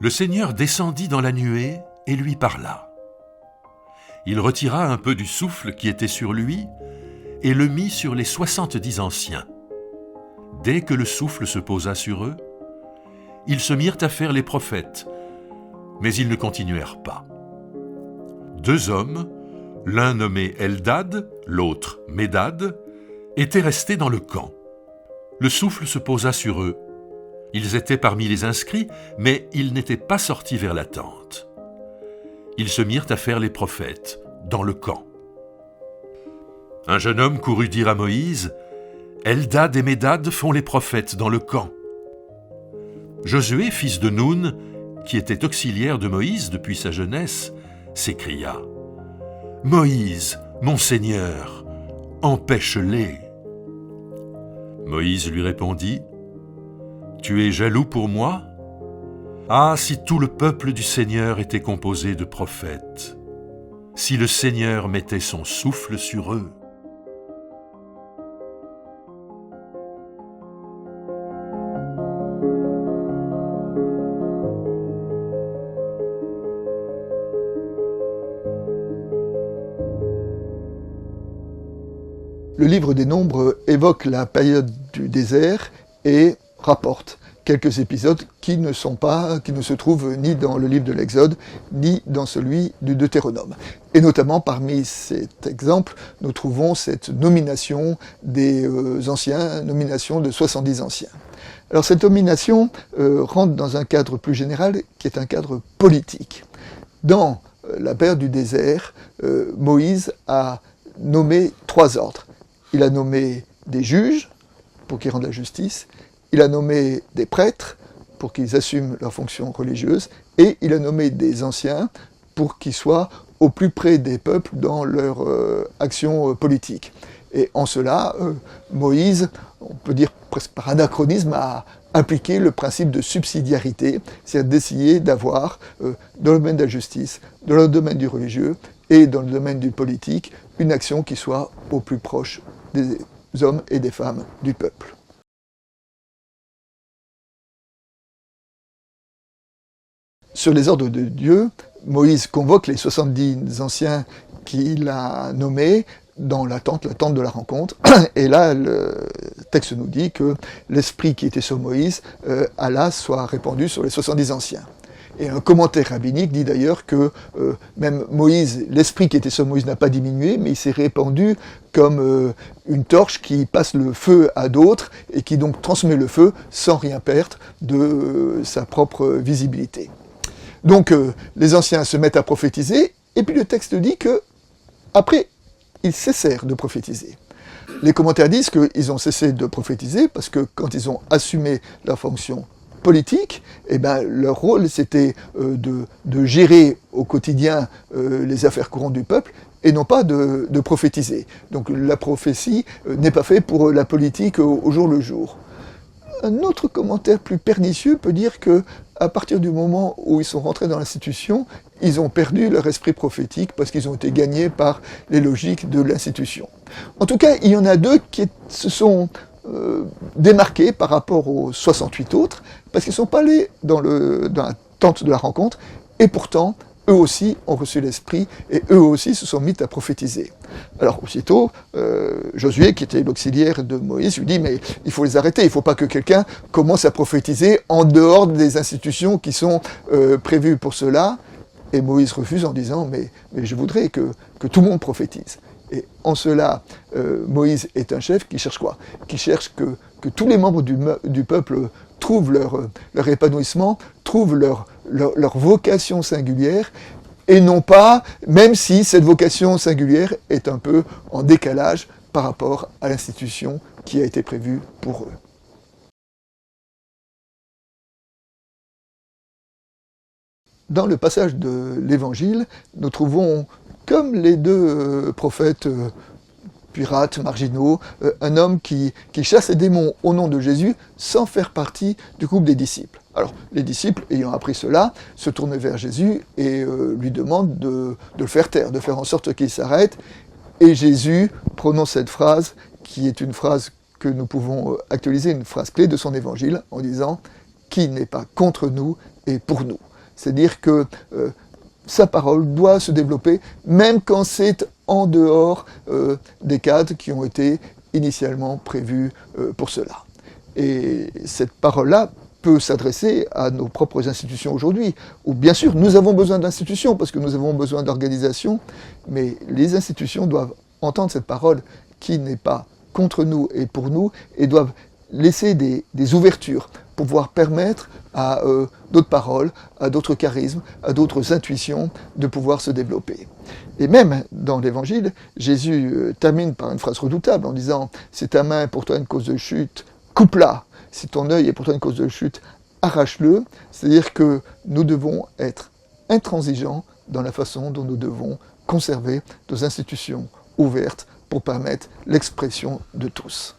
Le Seigneur descendit dans la nuée et lui parla. Il retira un peu du souffle qui était sur lui et le mit sur les 70 anciens. Dès que le souffle se posa sur eux, ils se mirent à faire les prophètes, mais ils ne continuèrent pas. 2 hommes, l'un nommé Eldad, l'autre Médad, étaient restés dans le camp. Le souffle se posa sur eux. Ils étaient parmi les inscrits, mais ils n'étaient pas sortis vers la tente. Ils se mirent à faire les prophètes, dans le camp. Un jeune homme courut dire à Moïse, « Eldad et Médad font les prophètes dans le camp. » Josué, fils de Noun, qui était auxiliaire de Moïse depuis sa jeunesse, s'écria, « Moïse, mon Seigneur, empêche-les. » Moïse lui répondit, « Tu es jaloux pour moi ? Ah, si tout le peuple du Seigneur était composé de prophètes, si le Seigneur mettait son souffle sur eux. » Le livre des Nombres évoque la période du désert et rapporte quelques épisodes qui ne se trouvent ni dans le livre de l'Exode, ni dans celui du Deutéronome. Et notamment, parmi cet exemple, nous trouvons cette nomination des anciens, nomination de 70 anciens. Alors cette nomination rentre dans un cadre plus général, qui est un cadre politique. Dans la période du désert, Moïse a nommé 3 ordres. Il a nommé des juges, pour qu'ils rendent la justice, il a nommé des prêtres, pour qu'ils assument leurs fonctions religieuses, et il a nommé des anciens, pour qu'ils soient au plus près des peuples dans leur action politique. Et en cela, Moïse, on peut dire presque par anachronisme, a impliqué le principe de subsidiarité, c'est-à-dire d'essayer d'avoir, dans le domaine de la justice, dans le domaine du religieux et dans le domaine du politique, une action qui soit au plus proche des hommes et des femmes du peuple. Sur les ordres de Dieu, Moïse convoque les 70 anciens qu'il a nommés dans la tente de la rencontre. Et là, le texte nous dit que l'esprit qui était sur Moïse, Allah soit répandu sur les 70 anciens. Et un commentaire rabbinique dit d'ailleurs que même Moïse, l'esprit qui était sur Moïse n'a pas diminué, mais il s'est répandu comme une torche qui passe le feu à d'autres et qui donc transmet le feu sans rien perdre de sa propre visibilité. Donc les anciens se mettent à prophétiser, et puis le texte dit que après, ils cessèrent de prophétiser. Les commentaires disent qu'ils ont cessé de prophétiser parce que quand ils ont assumé leur fonction politique, eh ben, leur rôle c'était de gérer au quotidien les affaires courantes du peuple et non pas de prophétiser. Donc la prophétie n'est pas faite pour la politique au jour le jour. Un autre commentaire plus pernicieux peut dire que à partir du moment où ils sont rentrés dans l'institution, ils ont perdu leur esprit prophétique parce qu'ils ont été gagnés par les logiques de l'institution. En tout cas, il y en a 2 qui se sont démarqués par rapport aux 68 autres, parce qu'ils ne sont pas allés dans la tente de la rencontre, et pourtant, eux aussi ont reçu l'esprit, et eux aussi se sont mis à prophétiser. Alors aussitôt, Josué, qui était l'auxiliaire de Moïse, lui dit « mais il faut les arrêter, il ne faut pas que quelqu'un commence à prophétiser en dehors des institutions qui sont prévues pour cela ». Et Moïse refuse en disant « mais je voudrais que tout le monde prophétise ». Et en cela, Moïse est un chef qui cherche quoi? Qui cherche que tous les membres du peuple trouvent leur épanouissement, trouvent leur vocation singulière, et non pas, même si cette vocation singulière est un peu en décalage par rapport à l'institution qui a été prévue pour eux. Dans le passage de l'Évangile, nous trouvons, comme les 2 prophètes pirates, marginaux, un homme qui chasse les démons au nom de Jésus sans faire partie du groupe des disciples. Alors, les disciples, ayant appris cela, se tournent vers Jésus et lui demandent de le faire taire, de faire en sorte qu'il s'arrête. Et Jésus prononce cette phrase, qui est une phrase que nous pouvons actualiser, une phrase clé de son évangile, en disant « Qui n'est pas contre nous et pour nous ». C'est-à-dire que sa parole doit se développer, même quand c'est en dehors des cadres qui ont été initialement prévus pour cela. Et cette parole-là peut s'adresser à nos propres institutions aujourd'hui, où bien sûr nous avons besoin d'institutions, parce que nous avons besoin d'organisation, mais les institutions doivent entendre cette parole qui n'est pas contre nous et pour nous, et doivent laisser des ouvertures pour pouvoir permettre à d'autres paroles, à d'autres charismes, à d'autres intuitions de pouvoir se développer. Et même dans l'Évangile, Jésus termine par une phrase redoutable en disant « Si ta main est pour toi une cause de chute, coupe-la. Si ton œil est pour toi une cause de chute, arrache-le. » C'est-à-dire que nous devons être intransigeants dans la façon dont nous devons conserver nos institutions ouvertes pour permettre l'expression de tous.